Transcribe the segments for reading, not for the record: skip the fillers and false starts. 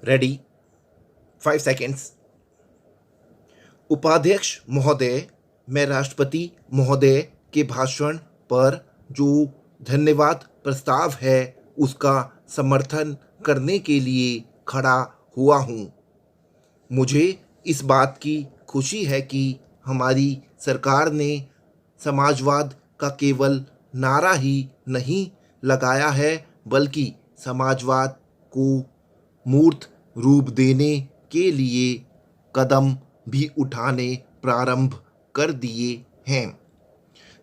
Ready 5 seconds. उपाध्यक्ष महोदय, मैं राष्ट्रपति महोदय के भाषण पर जो धन्यवाद प्रस्ताव है उसका समर्थन करने के लिए खड़ा हुआ हूँ। मुझे इस बात की खुशी है कि हमारी सरकार ने समाजवाद का केवल नारा ही नहीं लगाया है बल्कि समाजवाद को मूर्त रूप देने के लिए कदम भी उठाने प्रारंभ कर दिए हैं।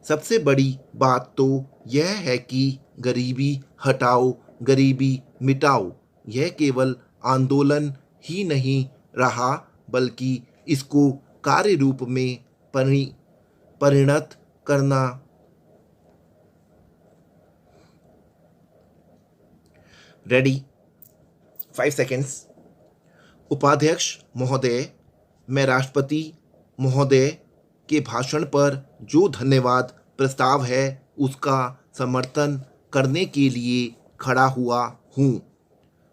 सबसे बड़ी बात तो यह है कि गरीबी हटाओ गरीबी मिटाओ यह केवल आंदोलन ही नहीं रहा बल्कि इसको कार्य रूप में परिणत करना। Ready 5 seconds. उपाध्यक्ष महोदय, मैं राष्ट्रपति महोदय के भाषण पर जो धन्यवाद प्रस्ताव है उसका समर्थन करने के लिए खड़ा हुआ हूँ।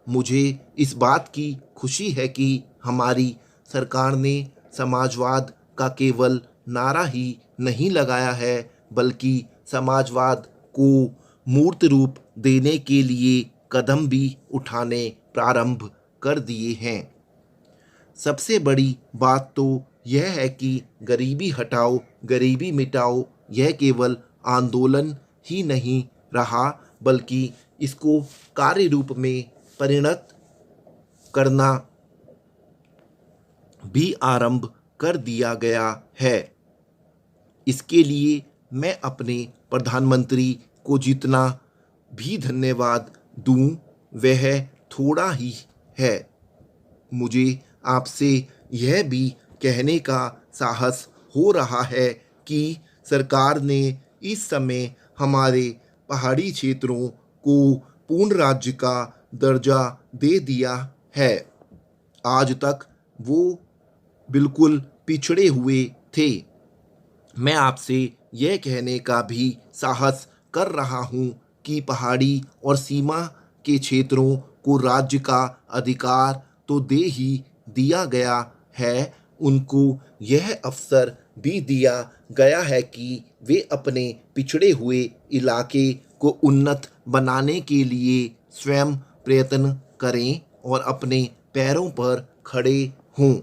मुझे इस बात की खुशी है कि हमारी सरकार ने समाजवाद का केवल नारा ही नहीं लगाया है बल्कि समाजवाद को मूर्त रूप देने के लिए कदम भी उठाने प्रारंभ कर दिए हैं। सबसे बड़ी बात तो यह है कि गरीबी हटाओ गरीबी मिटाओ यह केवल आंदोलन ही नहीं रहा बल्कि इसको कार्य रूप में परिणत करना भी आरंभ कर दिया गया है। इसके लिए मैं अपने प्रधानमंत्री को जितना भी धन्यवाद दूं वह थोड़ा ही है। मुझे आपसे यह भी कहने का साहस हो रहा है कि सरकार ने इस समय हमारे पहाड़ी क्षेत्रों को पूर्ण राज्य का दर्जा दे दिया है। आज तक वो बिल्कुल पिछड़े हुए थे। मैं आपसे यह कहने का भी साहस कर रहा हूँ कि पहाड़ी और सीमा के क्षेत्रों को राज्य का अधिकार तो दे ही दिया गया है, उनको यह अवसर भी दिया गया है कि वे अपने पिछड़े हुए इलाके को उन्नत बनाने के लिए स्वयं प्रयत्न करें और अपने पैरों पर खड़े हों।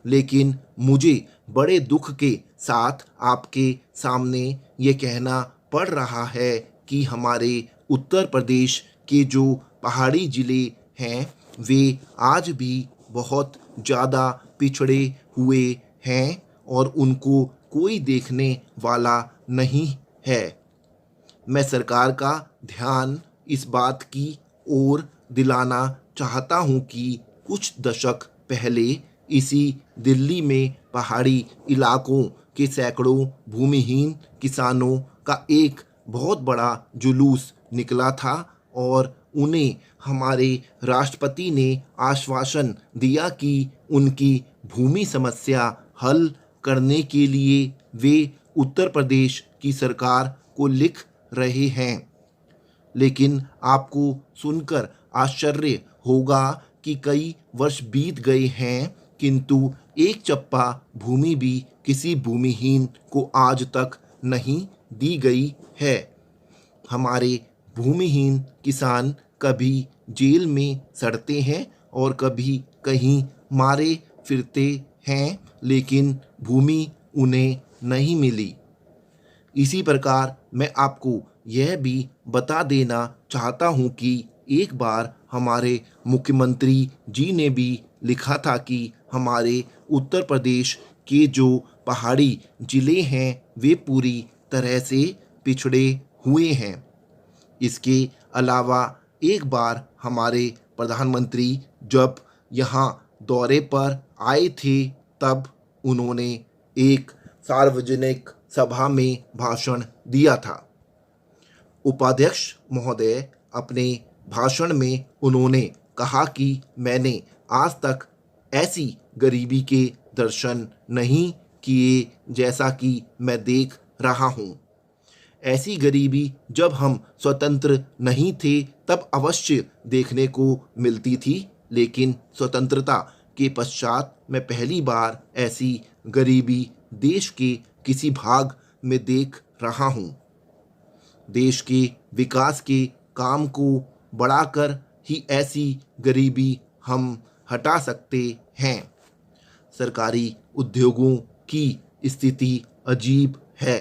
लेकिन मुझे बड़े दुख के साथ आपके सामने ये कहना पड़ रहा है कि हमारे उत्तर प्रदेश के जो पहाड़ी ज़िले हैं वे आज भी बहुत ज़्यादा पिछड़े हुए हैं और उनको कोई देखने वाला नहीं है। मैं सरकार का ध्यान इस बात की ओर दिलाना चाहता हूँ कि कुछ दशक पहले इसी दिल्ली में पहाड़ी इलाकों के सैकड़ों भूमिहीन किसानों का एक बहुत बड़ा जुलूस निकला था और उन्हें हमारे राष्ट्रपति ने आश्वासन दिया कि उनकी भूमि समस्या हल करने के लिए वे उत्तर प्रदेश की सरकार को लिख रहे हैं। लेकिन आपको सुनकर आश्चर्य होगा कि कई वर्ष बीत गए हैं किंतु एक चप्पा भूमि भी किसी भूमिहीन को आज तक नहीं दी गई है। हमारे भूमिहीन किसान कभी जेल में सड़ते हैं और कभी कहीं मारे फिरते हैं लेकिन भूमि उन्हें नहीं मिली। इसी प्रकार मैं आपको यह भी बता देना चाहता हूँ कि एक बार हमारे मुख्यमंत्री जी ने भी लिखा था कि हमारे उत्तर प्रदेश के जो पहाड़ी ज़िले हैं वे पूरी तरह से पिछड़े हुए हैं। इसके अलावा एक बार हमारे प्रधानमंत्री जब यहाँ दौरे पर आए थे तब उन्होंने एक सार्वजनिक सभा में भाषण दिया था। उपाध्यक्ष महोदय, अपने भाषण में उन्होंने कहा कि मैंने आज तक ऐसी गरीबी के दर्शन नहीं किए जैसा कि मैं देख रहा हूँ। ऐसी गरीबी जब हम स्वतंत्र नहीं थे तब अवश्य देखने को मिलती थी लेकिन स्वतंत्रता के पश्चात मैं पहली बार ऐसी गरीबी देश के किसी भाग में देख रहा हूँ। देश के विकास के काम को बढ़ाकर ही ऐसी गरीबी हम हटा सकते हैं। सरकारी उद्योगों की स्थिति अजीब है।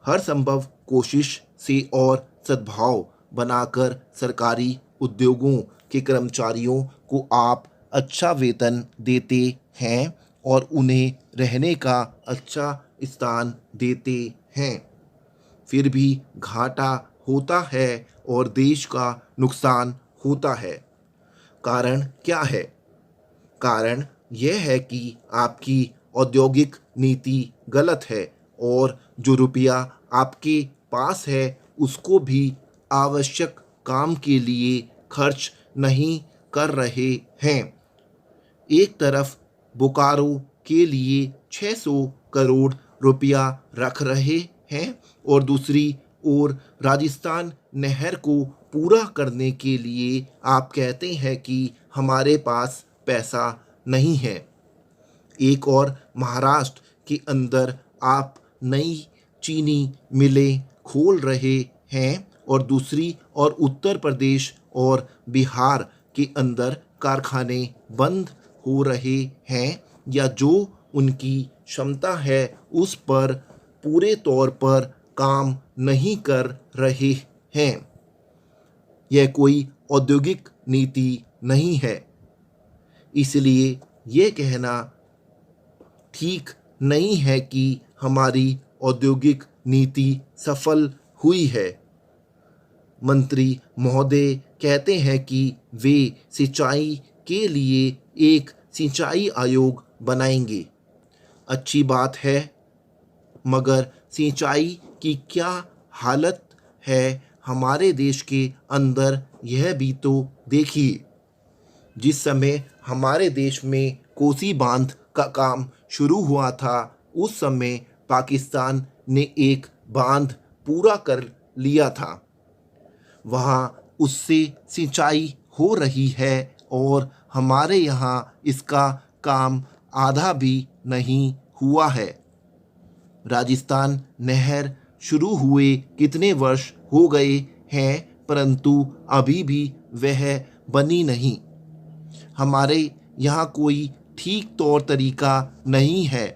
हर संभव कोशिश से और सद्भाव बनाकर सरकारी उद्योगों के कर्मचारियों को आप अच्छा वेतन देते हैं और उन्हें रहने का अच्छा स्थान देते हैं। फिर भी घाटा होता है और देश का नुकसान होता है। कारण क्या है? कारण यह है कि आपकी औद्योगिक नीति गलत है और जो रुपया आपके पास है उसको भी आवश्यक काम के लिए खर्च नहीं कर रहे हैं। एक तरफ बोकारो के लिए 600 करोड़ रुपया रख रहे हैं और दूसरी ओर राजस्थान नहर को पूरा करने के लिए आप कहते हैं कि हमारे पास पैसा नहीं है। एक और महाराष्ट्र के अंदर आप नई चीनी मिलें खोल रहे हैं और दूसरी और उत्तर प्रदेश और बिहार के अंदर कारखाने बंद हो रहे हैं या जो उनकी क्षमता है उस पर पूरे तौर पर काम नहीं कर रहे हैं। यह कोई औद्योगिक नीति नहीं है। इसलिए यह कहना ठीक नहीं है कि हमारी औद्योगिक नीति सफल हुई है। मंत्री महोदय कहते हैं कि वे सिंचाई के लिए एक सिंचाई आयोग बनाएंगे। अच्छी बात है, मगर सिंचाई की क्या हालत है हमारे देश के अंदर यह भी तो देखिए। जिस समय हमारे देश में कोसी बांध का काम शुरू हुआ था उस समय पाकिस्तान ने एक बांध पूरा कर लिया था। वहाँ उससे सिंचाई हो रही है और हमारे यहाँ इसका काम आधा भी नहीं हुआ है। राजस्थान नहर शुरू हुए कितने वर्ष हो गए हैं परंतु अभी भी वह बनी नहीं। हमारे यहाँ कोई ठीक तौर तरीका नहीं है।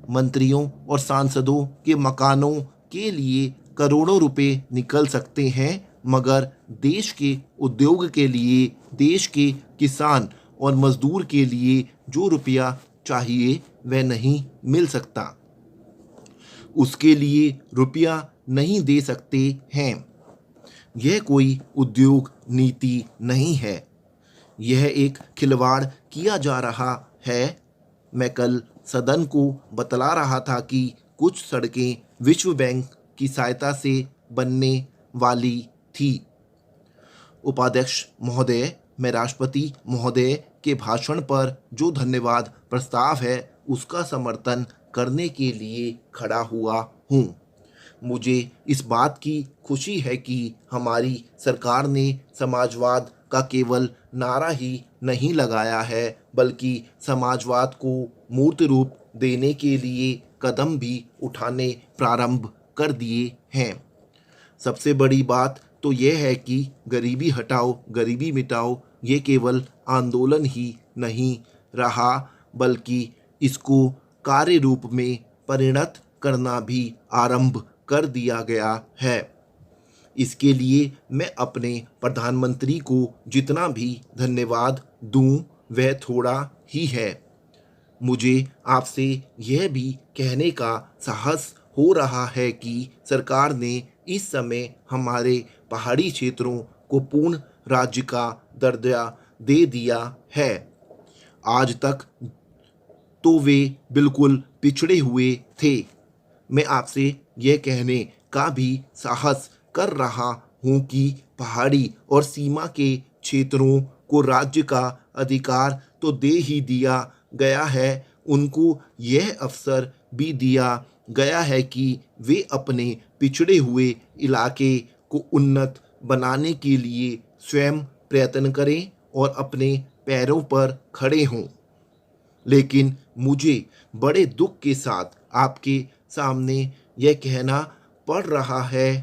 मंत्रियों और सांसदों के मकानों के लिए करोड़ों रुपए निकल सकते हैं मगर देश के उद्योग के लिए, देश के किसान और मजदूर के लिए जो रुपया चाहिए वह नहीं मिल सकता। उसके लिए रुपया नहीं दे सकते हैं। यह कोई उद्योग नीति नहीं है। यह एक खिलवाड़ किया जा रहा है। मैं कल सदन को बतला रहा था कि कुछ सड़कें विश्व बैंक की सहायता से बनने वाली थी। उपाध्यक्ष महोदय, मैं राष्ट्रपति महोदय के भाषण पर जो धन्यवाद प्रस्ताव है उसका समर्थन करने के लिए खड़ा हुआ हूँ। मुझे इस बात की खुशी है कि हमारी सरकार ने समाजवाद का केवल नारा ही नहीं लगाया है बल्कि समाजवाद को मूर्त रूप देने के लिए कदम भी उठाने प्रारंभ कर दिए हैं। सबसे बड़ी बात तो यह है कि गरीबी हटाओ गरीबी मिटाओ ये केवल आंदोलन ही नहीं रहा बल्कि इसको कार्य रूप में परिणत करना भी आरंभ कर दिया गया है। इसके लिए मैं अपने प्रधानमंत्री को जितना भी धन्यवाद दूं वह थोड़ा ही है। मुझे आपसे यह भी कहने का साहस हो रहा है कि सरकार ने इस समय हमारे पहाड़ी क्षेत्रों को पूर्ण राज्य का दर्जा दे दिया है। आज तक तो वे बिल्कुल पिछड़े हुए थे। मैं आपसे यह कहने का भी साहस कर रहा हूँ कि पहाड़ी और सीमा के क्षेत्रों को राज्य का अधिकार तो दे ही दिया गया है, उनको यह अवसर भी दिया गया है कि वे अपने पिछड़े हुए इलाके को उन्नत बनाने के लिए स्वयं प्रयत्न करें और अपने पैरों पर खड़े हों। लेकिन मुझे बड़े दुख के साथ आपके सामने यह कहना पड़ रहा है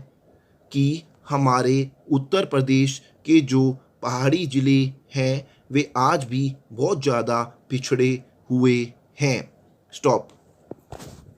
कि हमारे उत्तर प्रदेश के जो पहाड़ी ज़िले हैं वे आज भी बहुत ज़्यादा पिछड़े हुए हैं। स्टॉप।